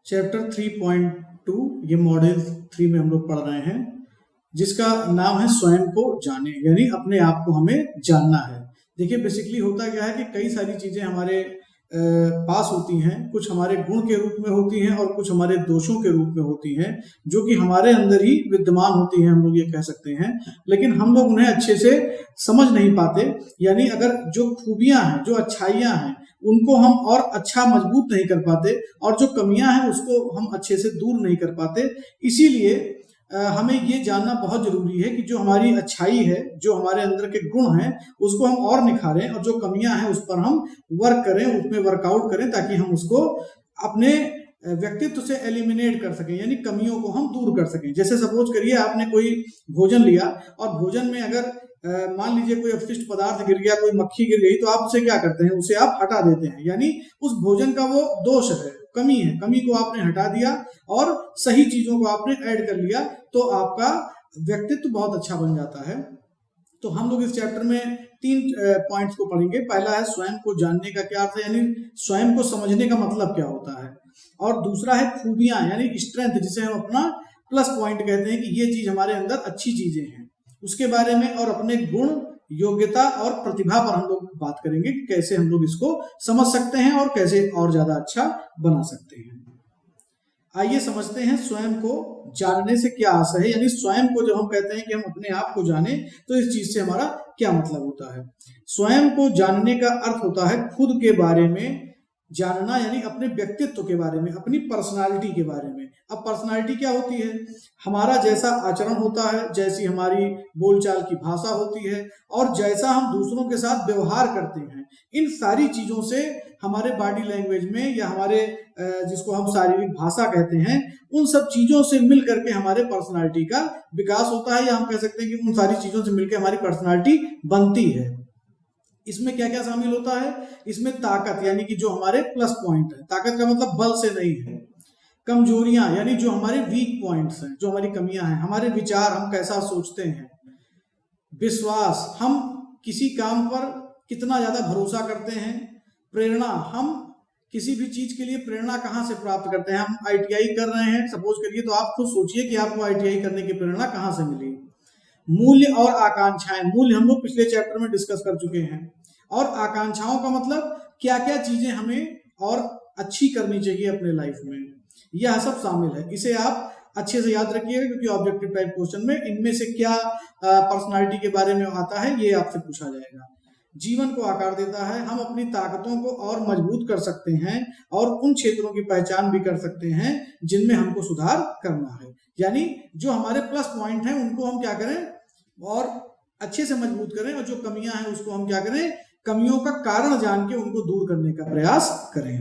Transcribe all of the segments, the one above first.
Chapter 3.2 ये module 3 में हम लोग पढ़ रहे हैं, जिसका नाम है स्वयं को जाने, यानी अपने आप को हमें जानना है। देखिए बेसिकली होता क्या है कि कई सारी चीजें हमारे पास होती हैं, कुछ हमारे गुण के रूप में होती हैं और कुछ हमारे दोषों के रूप में होती हैं, जो कि हमारे अंदर ही विद्यमान होती हैं, हम लोग ये कह सकते हैं। लेकिन हम लोग उन्हें अच्छे से समझ नहीं पाते, यानी अगर जो खूबियां हैं, जो अच्छाइयां हैं, उनको हम और अच्छा मजबूत नहीं कर पाते और जो कमियां हैं उसको हम अच्छे से दूर नहीं कर पाते। इसीलिए हमें ये जानना बहुत जरूरी है कि जो हमारी अच्छाई है, जो हमारे अंदर के गुण हैं, उसको हम और निखारें और जो कमियां हैं उस पर हम वर्क करें, उसमें वर्कआउट करें, ताकि हम उसको अपने व्यक्तित्व से एलिमिनेट कर सकें, यानी कमियों को हम दूर कर सकें। जैसे सपोज करिए आपने कोई भोजन लिया और भोजन में अगर मान लीजिए कोई अपशिष्ट पदार्थ गिर गया, कोई मक्खी गिर गई, तो आप उसे क्या करते हैं, उसे आप हटा देते हैं, यानी उस भोजन का वो दोष है, कमी है, कमी को आपने हटा दिया और सही चीजों को आपने ऐड कर लिया, तो आपका व्यक्तित्व बहुत अच्छा बन जाता है। तो हम लोग इस चैप्टर में 3 पॉइंट्स को पढ़ेंगे। पहला है स्वयं को जानने का क्या अर्थ है, यानी स्वयं को समझने का मतलब क्या होता है, और दूसरा है खूबियां यानी स्ट्रेंथ, जिसे हम अपना प्लस पॉइंट कहते हैं कि ये चीज हमारे अंदर अच्छी चीजें हैं, उसके बारे में, और अपने गुण, योग्यता और प्रतिभा पर हम लोग बात करेंगे कि कैसे हम लोग इसको समझ सकते हैं और कैसे और ज्यादा अच्छा बना सकते हैं। आइए समझते हैं स्वयं को जानने से क्या आशय है, यानी स्वयं को जब हम कहते हैं कि हम अपने आप को जाने, तो इस चीज से हमारा क्या मतलब होता है। स्वयं को जानने का अर्थ होता है खुद के बारे में जानना, यानी अपने व्यक्तित्व के बारे में, अपनी पर्सनालिटी के बारे में। अब पर्सनालिटी क्या होती है, हमारा जैसा आचरण होता है, जैसी हमारी बोलचाल की भाषा होती है और जैसा हम दूसरों के साथ व्यवहार करते हैं, इन सारी चीजों से हमारे बॉडी लैंग्वेज में या हमारे जिसको हम शारीरिक भाषा कहते हैं, उन सब चीजों से मिल करके हमारे पर्सनालिटी का विकास होता है, या हम कह सकते हैं कि उन सारी चीजों से मिलकर हमारी पर्सनालिटी बनती है। इसमें क्या क्या शामिल होता है, इसमें ताकत यानी कि जो हमारे प्लस पॉइंट है, ताकत का मतलब बल से नहीं है, कमजोरियां यानी जो हमारे वीक पॉइंट्स हैं, जो हमारी कमियां हैं, हमारे विचार, हम कैसा सोचते हैं, विश्वास, हम किसी काम पर कितना ज्यादा भरोसा करते हैं, प्रेरणा, हम किसी भी चीज के लिए प्रेरणा कहाँ से प्राप्त करते हैं। हम ITI कर रहे हैं सपोज करिए, तो आप खुद सोचिए कि आपको ITI करने की प्रेरणा कहाँ से मिली। मूल्य और आकांक्षाएं, मूल्य हम लोग पिछले चैप्टर में डिस्कस कर चुके हैं, और आकांक्षाओं का मतलब क्या क्या चीजें हमें और अच्छी करनी चाहिए अपने लाइफ में, यह सब शामिल है। इसे आप अच्छे से याद रखिएगा, क्योंकि ऑब्जेक्टिव टाइप क्वेश्चन में इनमें से क्या पर्सनालिटी के बारे में आता है, ये आपसे पूछा जाएगा। जीवन को आकार देता है, हम अपनी ताकतों को और मजबूत कर सकते हैं और उन क्षेत्रों की पहचान भी कर सकते हैं जिनमें हमको सुधार करना है, यानी जो हमारे प्लस पॉइंट हैं उनको हम क्या करें और अच्छे से मजबूत करें, और जो कमियां हैं उसको हम क्या करें, कमियों का कारण जान के उनको दूर करने का प्रयास करें।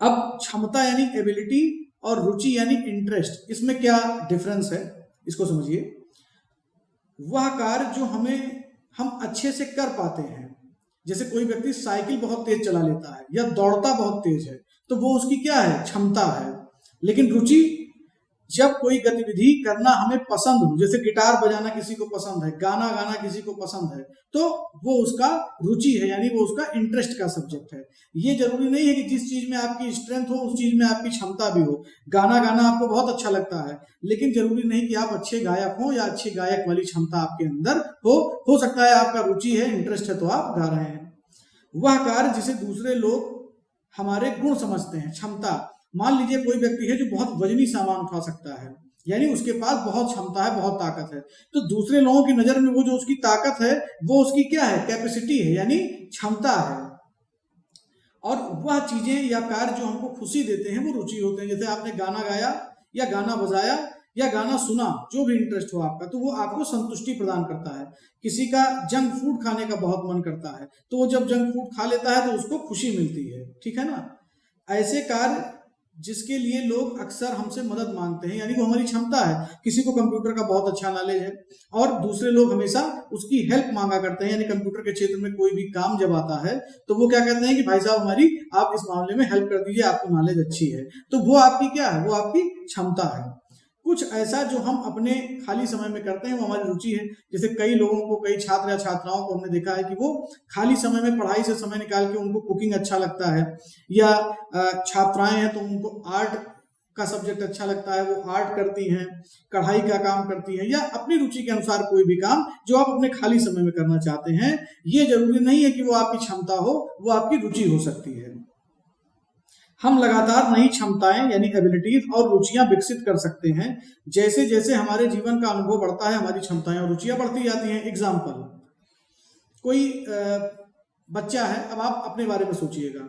अब क्षमता यानी एबिलिटी और रुचि यानी इंटरेस्ट, इसमें क्या डिफरेंस है इसको समझिए। वह कार्य जो हम अच्छे से कर पाते हैं, जैसे कोई व्यक्ति साइकिल बहुत तेज चला लेता है या दौड़ता बहुत तेज है, तो वो उसकी क्या है, क्षमता है। लेकिन रुचि, जब कोई गतिविधि करना हमें पसंद हो, जैसे गिटार बजाना किसी को पसंद है, गाना गाना किसी को पसंद है, तो वो उसका रुचि है, यानी वो उसका इंटरेस्ट का सब्जेक्ट है। ये जरूरी नहीं है कि जिस चीज में आपकी स्ट्रेंथ हो उस चीज में आपकी क्षमता भी हो। गाना गाना आपको बहुत अच्छा लगता है, लेकिन जरूरी नहीं कि आप अच्छे गायक हो या अच्छी गायक वाली क्षमता आपके अंदर हो सकता है आपका रुचि है, इंटरेस्ट है, तो आप गा रहे हैं। वह कार्य जिसे दूसरे लोग हमारे गुण समझते हैं, क्षमता, मान लीजिए कोई व्यक्ति है जो बहुत वजनी सामान उठा सकता है, यानी उसके पास बहुत क्षमता है, बहुत ताकत है, तो दूसरे लोगों की नजर में वो जो उसकी ताकत है वो उसकी क्या है, कैपेसिटी है, यानी क्षमता है। और वह चीजें या कार्य जो हमको खुशी देते हैं वो रुचि होते हैं। जैसे आपने गाना गाया या गाना बजाया या गाना सुना, जो भी इंटरेस्ट हो आपका, तो वो आपको संतुष्टि प्रदान करता है। किसी का जंक फूड खाने का बहुत मन करता है, तो वो जब जंक फूड खा लेता है तो उसको खुशी मिलती है, ठीक है ना। ऐसे कार्य जिसके लिए लोग अक्सर हमसे मदद मांगते हैं, यानी वो हमारी क्षमता है। किसी को कंप्यूटर का बहुत अच्छा नॉलेज है और दूसरे लोग हमेशा उसकी हेल्प मांगा करते हैं, यानी कंप्यूटर के क्षेत्र में कोई भी काम जब आता है तो वो क्या कहते हैं कि भाई साहब हमारी आप इस मामले में हेल्प कर दीजिए, आपको नॉलेज अच्छी है, तो वो आपकी क्या है, वो आपकी क्षमता है। कुछ ऐसा जो हम अपने खाली समय में करते हैं वो हमारी रुचि है। जैसे कई लोगों को, कई छात्र या छात्राओं को हमने देखा है कि वो खाली समय में पढ़ाई से समय निकाल के उनको कुकिंग अच्छा लगता है, या छात्राएं हैं तो उनको आर्ट का सब्जेक्ट अच्छा लगता है, वो आर्ट करती हैं, कढ़ाई का काम करती हैं, या अपनी रुचि के अनुसार कोई भी काम जो आप अपने खाली समय में करना चाहते हैं। ये जरूरी नहीं है कि वो आपकी क्षमता हो, वो आपकी रुचि हो सकती है। हम लगातार नई क्षमताएं यानी एबिलिटीज और रुचियां विकसित कर सकते हैं। जैसे जैसे हमारे जीवन का अनुभव बढ़ता है, हमारी क्षमताएं और रुचियां बढ़ती जाती हैं। एग्जाम्पल, कोई बच्चा है, अब आप अपने बारे में सोचिएगा,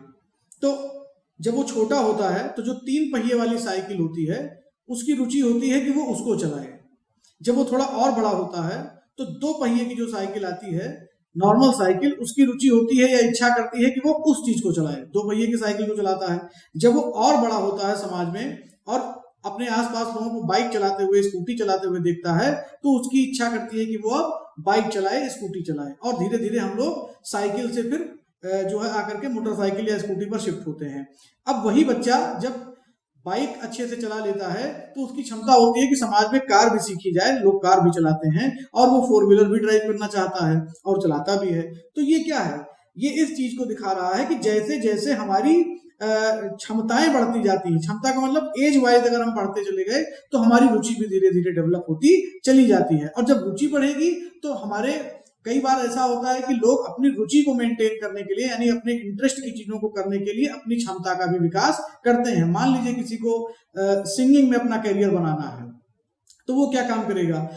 तो जब वो छोटा होता है तो जो 3 पहिए वाली साइकिल होती है उसकी रुचि होती है कि वो उसको चलाए। जब वो थोड़ा और बड़ा होता है तो 2 पहिए की जो साइकिल आती है, नॉर्मल साइकिल, उसकी रुचि होती है या इच्छा करती है कि वो उस चीज को चलाए, 2 पहिए की साइकिल को चलाता है। जब वो और बड़ा होता है समाज में और अपने आसपास लोगों को बाइक चलाते हुए, स्कूटी चलाते हुए देखता है, तो उसकी इच्छा करती है कि वो अब बाइक चलाए, स्कूटी चलाए, और धीरे धीरे हम लोग साइकिल से फिर जो है आकर के मोटरसाइकिल या स्कूटी पर शिफ्ट होते हैं। अब वही बच्चा जब बाइक अच्छे से चला लेता है तो उसकी क्षमता होती है कि समाज में कार भी सीखी जाए, लोग कार भी चलाते हैं, और वो 4 व्हीलर भी ड्राइव करना चाहता है और चलाता भी है। तो ये क्या है, ये इस चीज को दिखा रहा है कि जैसे जैसे हमारी क्षमताएं बढ़ती जाती हैं, क्षमता का मतलब एज वाइज अगर हम बढ़ते चले गए तो हमारी रुचि भी धीरे धीरे डेवलप होती चली जाती है। और जब रुचि बढ़ेगी तो हमारे, कई बार ऐसा होता है कि लोग अपनी रुचि को मेंटेन करने के लिए, यानी अपने इंटरेस्ट की चीजों को करने के लिए अपनी क्षमता का भी विकास करते हैं। मान लीजिए किसी को सिंगिंग में अपना करियर बनाना है, तो वो क्या काम करेगा,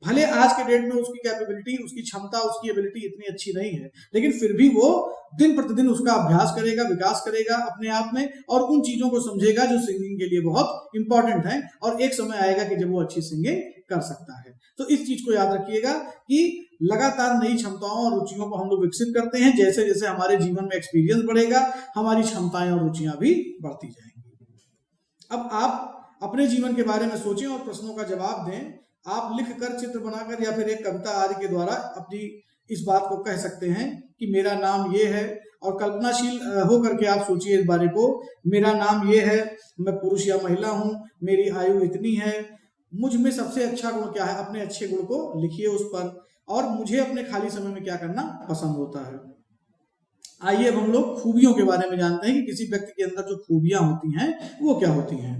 भले आज के डेट में उसकी कैपेबिलिटी, उसकी क्षमता, उसकी एबिलिटी इतनी अच्छी नहीं है, लेकिन फिर भी वो दिन प्रतिदिन उसका अभ्यास करेगा, विकास करेगा अपने आप में, और उन चीजों को समझेगा जो सिंगिंग के लिए बहुत इंपॉर्टेंट है, और एक समय आएगा कि जब वो अच्छी सिंगिंग कर सकता है। तो इस चीज को याद रखिएगा कि लगातार नई क्षमताओं और रुचियों को हम लोग विकसित करते हैं। जैसे जैसे हमारे जीवन में एक्सपीरियंस बढ़ेगा, हमारी क्षमताएं और रुचियां भी बढ़ती जाएंगी। अब आप अपने जीवन के बारे में सोचें और प्रश्नों का जवाब दें। आप लिखकर, चित्र बनाकर, या फिर एक कविता आदि के द्वारा अपनी इस बात को कह सकते हैं कि मेरा नाम ये है, और कल्पनाशील होकर के आप सोचिए इस बारे को, मेरा नाम ये है, मैं पुरुष या महिला हूँ, मेरी आयु इतनी है, मुझ में सबसे अच्छा गुण क्या है, अपने अच्छे गुण को लिखिए उस पर, और मुझे अपने खाली समय में क्या करना पसंद होता है। आइए अब हम लोग खूबियों के बारे में जानते हैं कि किसी व्यक्ति के अंदर जो खूबियां होती हैं वो क्या होती हैं।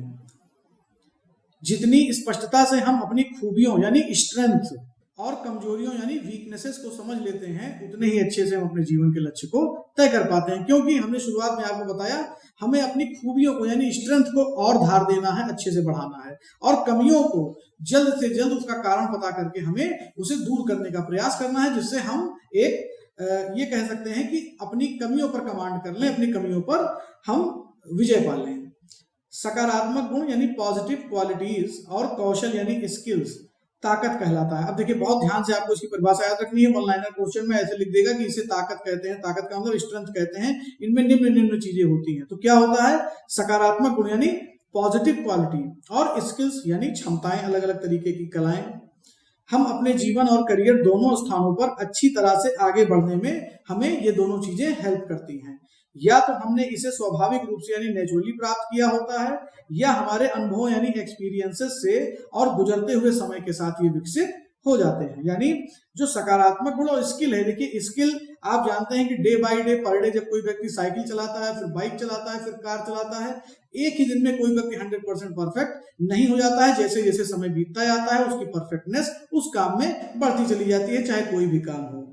जितनी स्पष्टता से हम अपनी खूबियों यानी स्ट्रेंथ और कमजोरियों यानी वीकनेसेस को समझ लेते हैं, उतने ही अच्छे से हम अपने जीवन के लक्ष्य को तय कर पाते हैं। क्योंकि हमने शुरुआत में आपको बताया, हमें अपनी खूबियों को यानी स्ट्रेंथ को और धार देना है, अच्छे से बढ़ाना है, और कमियों को जल्द से जल्द उसका कारण पता करके हमें उसे दूर करने का प्रयास करना है, जिससे हम एक ये कह सकते हैं कि अपनी कमियों पर कमांड कर लें, अपनी कमियों पर हम विजय पा लें। सकारात्मक गुण यानी पॉजिटिव क्वालिटीज और कौशल यानी स्किल्स ताकत कहलाता है। अब देखिए, बहुत ध्यान से आपको इसकी परिभाषा याद रखनी है। वन लाइनर क्वेश्चन में ऐसे लिख देगा कि इसे ताकत कहते हैं, ताकत का मतलब स्ट्रेंथ कहते हैं, इनमें निम्न निम्न चीजें होती हैं। तो क्या होता है, सकारात्मक गुण यानी पॉजिटिव क्वालिटी, और स्किल्स यानी क्षमताएं, अलग अलग तरीके की कलाएं। हम अपने जीवन और करियर दोनों स्थानों पर अच्छी तरह से आगे बढ़ने में हमें ये दोनों चीजें हेल्प करती हैं। या तो हमने इसे स्वाभाविक रूप से यानी नेचुरली प्राप्त किया होता है, या हमारे अनुभव यानी एक्सपीरियंसेस से और गुजरते हुए समय के साथ ये विकसित हो जाते हैं। यानी जो सकारात्मक गुण और स्किल है, देखिए स्किल आप जानते हैं कि day by day, per day, जब कोई व्यक्ति साइकिल चलाता है, फिर बाइक चलाता है, फिर कार चलाता है, एक ही दिन में कोई व्यक्ति 100% परफेक्ट नहीं हो जाता है। जैसे जैसे समय बीतता जाता है, उसकी परफेक्टनेस उस काम में बढ़ती चली जाती है, चाहे कोई भी काम हो।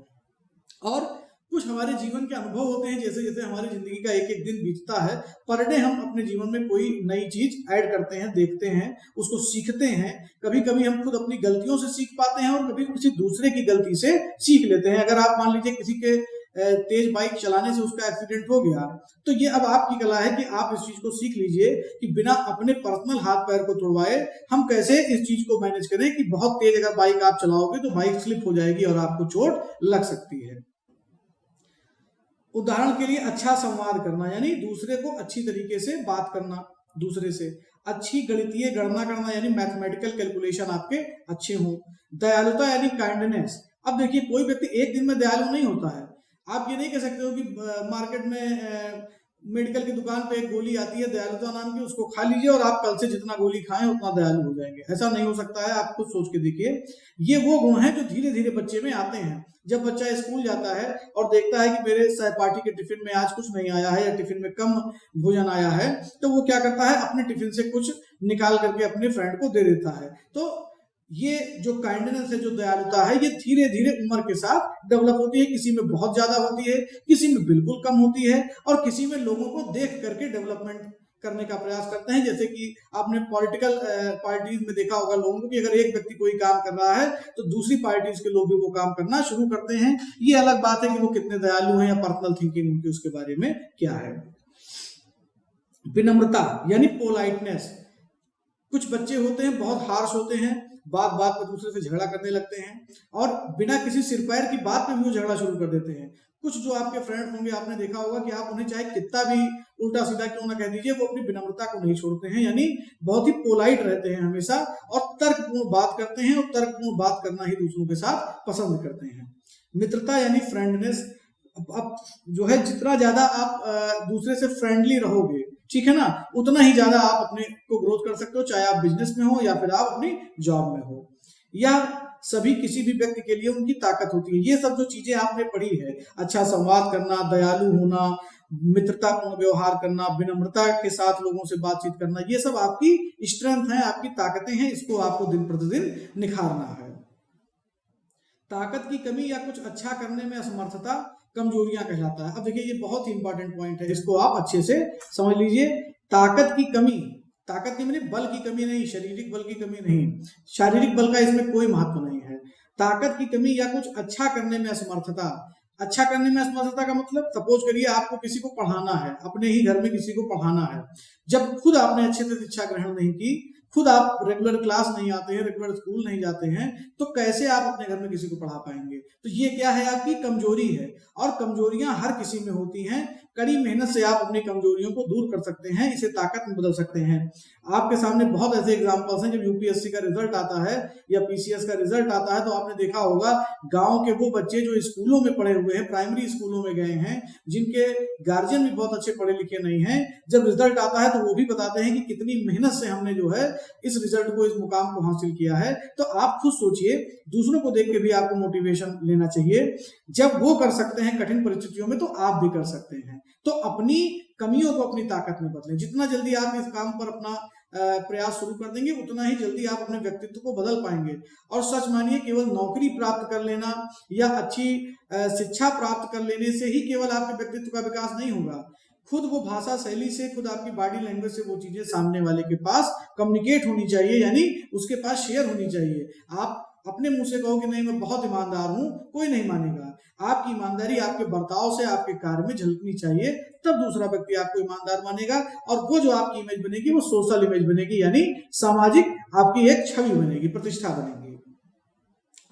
और कुछ हमारे जीवन के अनुभव होते हैं, जैसे जैसे हमारी जिंदगी का एक एक दिन बीतता है, पर डे हम अपने जीवन में कोई नई चीज ऐड करते हैं, देखते हैं, उसको सीखते हैं। कभी कभी हम खुद अपनी गलतियों से सीख पाते हैं, और कभी किसी दूसरे की गलती से सीख लेते हैं। अगर आप मान लीजिए किसी के तेज बाइक चलाने से उसका एक्सीडेंट हो गया, तो ये अब आपकी कला है कि आप इस चीज को सीख लीजिए कि बिना अपने पर्सनल हाथ पैर को तोड़वाए हम कैसे इस चीज को मैनेज करें कि बहुत तेज अगर बाइक आप चलाओगे तो बाइक स्लिप हो जाएगी और आपको चोट लग सकती है। उदाहरण के लिए, अच्छा संवाद करना यानी दूसरे को अच्छी तरीके से बात करना, दूसरे से अच्छी गणितीय गणना करना यानी मैथमेटिकल कैलकुलेशन आपके अच्छे हों। दयालुता यानी काइंडनेस। अब देखिए, कोई व्यक्ति एक दिन में दयालु नहीं होता है। आप ये नहीं कह सकते हो कि मार्केट में मेडिकल की दुकान पे एक गोली आती है दयालुता नाम की, उसको खा लीजिए और आप कल से जितना गोली खाएं उतना दयालु हो जाएंगे। ऐसा नहीं हो सकता है, आप खुद सोच के देखिए। ये वो गुण हैं जो धीरे धीरे बच्चे में आते हैं। जब बच्चा स्कूल जाता है और देखता है कि मेरे सहपाठी के टिफिन में आज कुछ नहीं आया है या टिफिन में कम भोजन आया है, तो वो क्या करता है, अपने टिफिन से कुछ निकाल करके अपने फ्रेंड को दे देता है। तो ये जो काइंडनेस है, जो दयालुता है, ये धीरे धीरे उम्र के साथ डेवलप होती है। किसी में बहुत ज्यादा होती है, किसी में बिल्कुल कम होती है, और किसी में लोगों को देख करके डेवलपमेंट करने का प्रयास करते हैं। जैसे कि आपने पॉलिटिकल पार्टीज में देखा होगा लोगों को कि अगर एक व्यक्ति कोई काम कर रहा है तो दूसरी पार्टीज के लोग भी वो काम करना शुरू करते हैं। ये अलग बात है कि वो कितने दयालु हैं या पर्सनल थिंकिंग उनकी उसके बारे में क्या है। विनम्रता यानी पोलाइटनेस। कुछ बच्चे होते हैं बहुत हार्श होते हैं, बात बात पर दूसरे से झगड़ा करने लगते हैं और बिना किसी सिरपैर की बात पे भी वो झगड़ा शुरू कर देते हैं। कुछ जो आपके फ्रेंड होंगे, आपने देखा होगा कि आप उन्हें चाहे कितना भी उल्टा सीधा क्यों ना कह दीजिए, वो अपनी विनम्रता को नहीं छोड़ते हैं, यानी बहुत ही पोलाइट रहते हैं हमेशा और तर्कपूर्ण बात करते हैं, और तर्कपूर्ण बात करना ही दूसरों के साथ पसंद करते हैं। मित्रता यानी फ्रेंडनेस। अब जो है, जितना ज्यादा आप दूसरे से फ्रेंडली रहोगे, ठीक है ना, उतना ही ज्यादा आप अपने को ग्रोथ कर सकते हो, चाहे आप बिजनेस में हो या फिर आप अपनी जॉब में हो। या सभी किसी भी व्यक्ति के लिए उनकी ताकत होती है। ये सब जो चीजें आपने पढ़ी है, अच्छा संवाद करना, दयालु होना, मित्रतापूर्ण व्यवहार करना, विनम्रता के साथ लोगों से बातचीत करना, ये सब आपकी स्ट्रेंथ है, आपकी ताकतें हैं। इसको आपको दिन प्रतिदिन निखारना है। ताकत की कमी या कुछ अच्छा करने में असमर्थता कमजोरियां कहलाता है। अब देखिए, ये बहुत ही इंपॉर्टेंट पॉइंट है, इसको आप अच्छे से समझ लीजिए। ताकत की कमी, ताकत की मतलब बल की कमी नहीं, शारीरिक बल की कमी नहीं, शारीरिक बल का इसमें कोई महत्व नहीं है। ताकत की कमी या कुछ अच्छा करने में असमर्थता। अच्छा करने में असमर्थता का मतलब, सपोज करिए आपको किसी को पढ़ाना है, अपने ही घर में किसी को पढ़ाना है, जब खुद आपने अच्छे से शिक्षा ग्रहण नहीं की, खुद आप रेगुलर क्लास नहीं आते हैं, रेगुलर स्कूल नहीं जाते हैं, तो कैसे आप अपने घर में किसी को पढ़ा पाएंगे? तो ये क्या है, आपकी कमजोरी है। और कमजोरियां हर किसी में होती हैं। कड़ी मेहनत से आप अपनी कमजोरियों को दूर कर सकते हैं, इसे ताकत में बदल सकते हैं। आपके सामने बहुत ऐसे एग्जांपल्स हैं। जब यूपीएससी का रिजल्ट आता है या पीसीएस का रिजल्ट आता है, तो आपने देखा होगा गांव के वो बच्चे जो स्कूलों में पढ़े हुए हैं, प्राइमरी स्कूलों में गए हैं, जिनके गार्जियन भी बहुत अच्छे पढ़े लिखे नहीं हैं, जब रिजल्ट आता है तो वो भी बताते हैं कि कितनी मेहनत से हमने जो है इस रिजल्ट को, इस मुकाम को हासिल किया है। तो आप खुद सोचिए, दूसरों को देख के भी आपको मोटिवेशन लेना चाहिए। जब वो कर सकते हैं कठिन परिस्थितियों में, तो आप भी कर सकते हैं। तो अपनी कमियों को अपनी ताकत में बदलें। जितना जल्दी आप इस काम पर अपना प्रयास शुरू कर देंगे, उतना ही जल्दी आप अपने व्यक्तित्व को बदल पाएंगे। और सच मानिए, केवल नौकरी प्राप्त कर लेना या अच्छी शिक्षा प्राप्त कर लेने से ही केवल आपके व्यक्तित्व का विकास नहीं होगा। खुद वो भाषा शैली से, खुद आपकी बॉडी लैंग्वेज से वो चीजें सामने वाले के पास कम्युनिकेट होनी चाहिए, यानी उसके पास शेयर होनी चाहिए। आप अपने मुंह से कहो कि नहीं मैं बहुत ईमानदार हूं, कोई नहीं मानेगा। आपकी ईमानदारी आपके बर्ताव से, आपके कार्य में झलकनी चाहिए, तब दूसरा व्यक्ति आपको ईमानदार मानेगा। और वो जो आपकी इमेज बनेगी, वो सोशल इमेज बनेगी, यानी सामाजिक आपकी एक छवि बनेगी, प्रतिष्ठा बनेगी।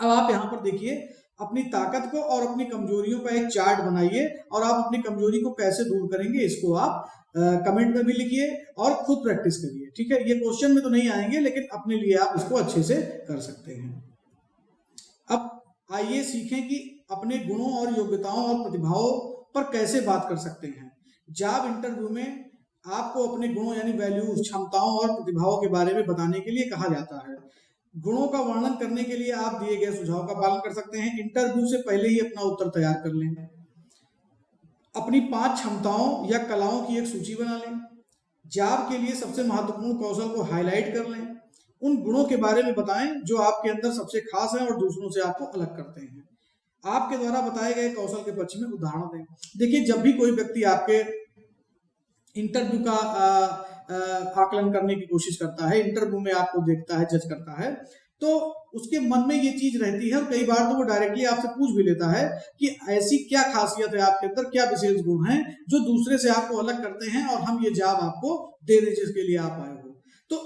अब आप यहाँ पर देखिए, अपनी ताकत को और अपनी कमजोरियों का एक चार्ट बनाइए, और आप अपनी कमजोरी को कैसे दूर करेंगे, इसको आप कमेंट में भी लिखिए और खुद प्रैक्टिस करिए। ठीक है, ये क्वेश्चन में तो नहीं आएंगे, लेकिन अपने लिए आप इसको अच्छे से कर सकते हैं। अब आइए सीखें कि अपने गुणों और योग्यताओं और प्रतिभाओं पर कैसे बात कर सकते हैं। जॉब इंटरव्यू में आपको अपने गुणों यानी वैल्यूज, क्षमताओं और प्रतिभाओं के बारे में बताने के लिए कहा जाता है। गुणों का वर्णन करने के लिए आप दिए गए सुझाव का पालन कर सकते हैं। इंटरव्यू से पहले ही अपना उत्तर तैयार कर लें। अपनी 5 क्षमताओं या कलाओं की एक सूची बना लें। जॉब के लिए सबसे महत्वपूर्ण कौशल को हाईलाइट कर लें। उन गुणों के बारे में बताएं जो आपके अंदर सबसे खास हैं और दूसरों से आपको अलग करते हैं। आपके द्वारा बताए गए कौशल के पक्ष में उदाहरण दें। देखिए, जब भी कोई व्यक्ति आपके इंटरव्यू का आकलन करने की कोशिश करता है, इंटरव्यू में आपको देखता है, जज करता है, तो उसके मन में ये चीज रहती है, और कई बार तो वो डायरेक्टली आपसे पूछ भी लेता है कि ऐसी क्या खासियत है आपके अंदर, क्या विशेष गुण हैं जो दूसरे से आपको अलग करते हैं और हम ये जॉब आपको दे दें जिसके लिए आप आए हो। तो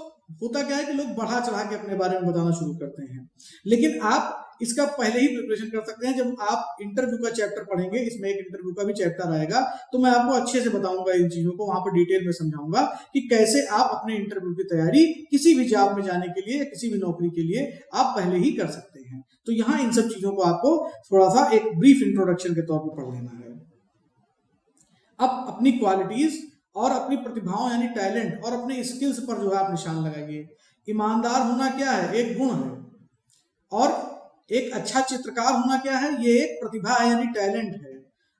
होता क्या है कि लोग बढ़ा चढ़ा के अपने बारे में बताना शुरू करते हैं, लेकिन आप इसका पहले ही प्रिपरेशन कर सकते हैं। जब आप इंटरव्यू का चैप्टर पढ़ेंगे, इसमें एक इंटरव्यू का भी चैप्टर आएगा, तो मैं आपको अच्छे से बताऊंगा इन चीजों को, वहां पर डिटेल में समझाऊंगा कि कैसे आप अपने इंटरव्यू की तैयारी किसी भी जॉब में जाने के लिए, किसी भी नौकरी के लिए आप पहले ही कर सकते हैं। तो यहाँ इन सब चीजों को आपको थोड़ा सा एक ब्रीफ इंट्रोडक्शन के तौर पर पढ़ लेना है। अब अपनी क्वालिटीज और अपनी प्रतिभाओं यानी टैलेंट और अपने स्किल्स पर जो है आप निशान लगाइए। ईमानदार होना क्या है, एक गुण है, और एक अच्छा चित्रकार होना क्या है, ये एक प्रतिभा है यानी टैलेंट है,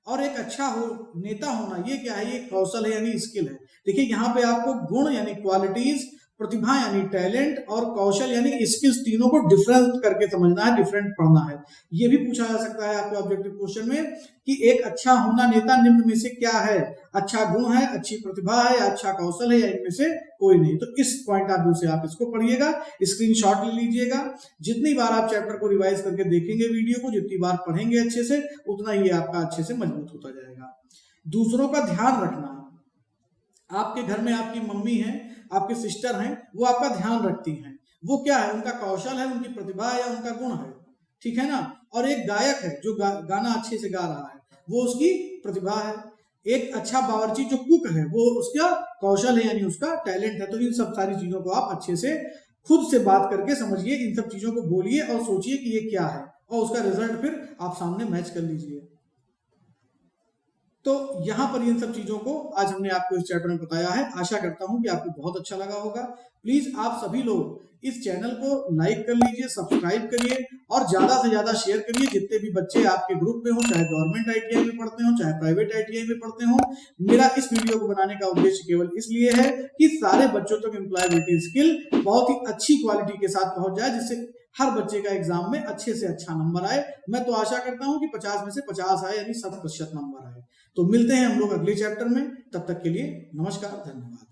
और एक अच्छा नेता होना ये क्या है, ये कौशल है यानी स्किल है। देखिए यहाँ पे आपको गुण यानी क्वालिटीज, प्रतिभा यानी टैलेंट और कौशल यानी स्किल्स तीनों को डिफरेंट करके समझना है, डिफरेंट पढ़ना है। ये भी पूछा जा सकता है आपके ऑब्जेक्टिव क्वेश्चन में कि एक अच्छा होना नेता निम्न में से क्या है, अच्छा गुण है, अच्छी प्रतिभा है, अच्छा कौशल है, या इनमें से कोई नहीं। तो इस पॉइंट ऑफ व्यू से आप इसको पढ़िएगा, स्क्रीनशॉट ले लीजिएगा। जितनी बार आप चैप्टर को रिवाइज करके देखेंगे वीडियो को, जितनी बार पढ़ेंगे अच्छे से, उतना ही आपका अच्छे से मजबूत होता जाएगा। दूसरों का ध्यान रखना, आपके घर में आपकी मम्मी है, आपके सिस्टर हैं, वो आपका ध्यान रखती हैं, वो क्या है, उनका कौशल है, उनकी प्रतिभा है या उनका गुण है, ठीक है ना। और एक गायक है जो गाना अच्छे से गा रहा है, वो उसकी प्रतिभा है। एक अच्छा बावर्ची जो कुक है, वो उसका कौशल है यानी उसका टैलेंट है। तो इन सब सारी चीजों को आप अच्छे से खुद से बात करके समझिए, इन सब चीजों को बोलिए और सोचिए कि ये क्या है, और उसका रिजल्ट फिर आप सामने मैच कर लीजिए। तो यहाँ पर इन सब चीजों को आज हमने आपको इस चैप्टर में बताया है। आशा करता हूं कि आपको बहुत अच्छा लगा होगा। प्लीज आप सभी लोग इस चैनल को लाइक कर लीजिए, सब्सक्राइब करिए और ज्यादा से ज्यादा शेयर करिए। जितने भी बच्चे आपके ग्रुप में हो, चाहे गवर्नमेंट ITI में पढ़ते हो, चाहे प्राइवेट ITI में पढ़ते हो, मेरा इस वीडियो को बनाने का उद्देश्य केवल इसलिए है कि सारे बच्चों तक एम्प्लॉयबिलिटी स्किल बहुत ही अच्छी क्वालिटी के साथ पहुंच जाए, जिससे हर बच्चे का एग्जाम में अच्छे से अच्छा नंबर आए। मैं तो आशा करता हूं कि 50 में से 50 आए, यानी 100% नंबर आए। तो मिलते हैं हम लोग अगले चैप्टर में, तब तक के लिए नमस्कार, धन्यवाद।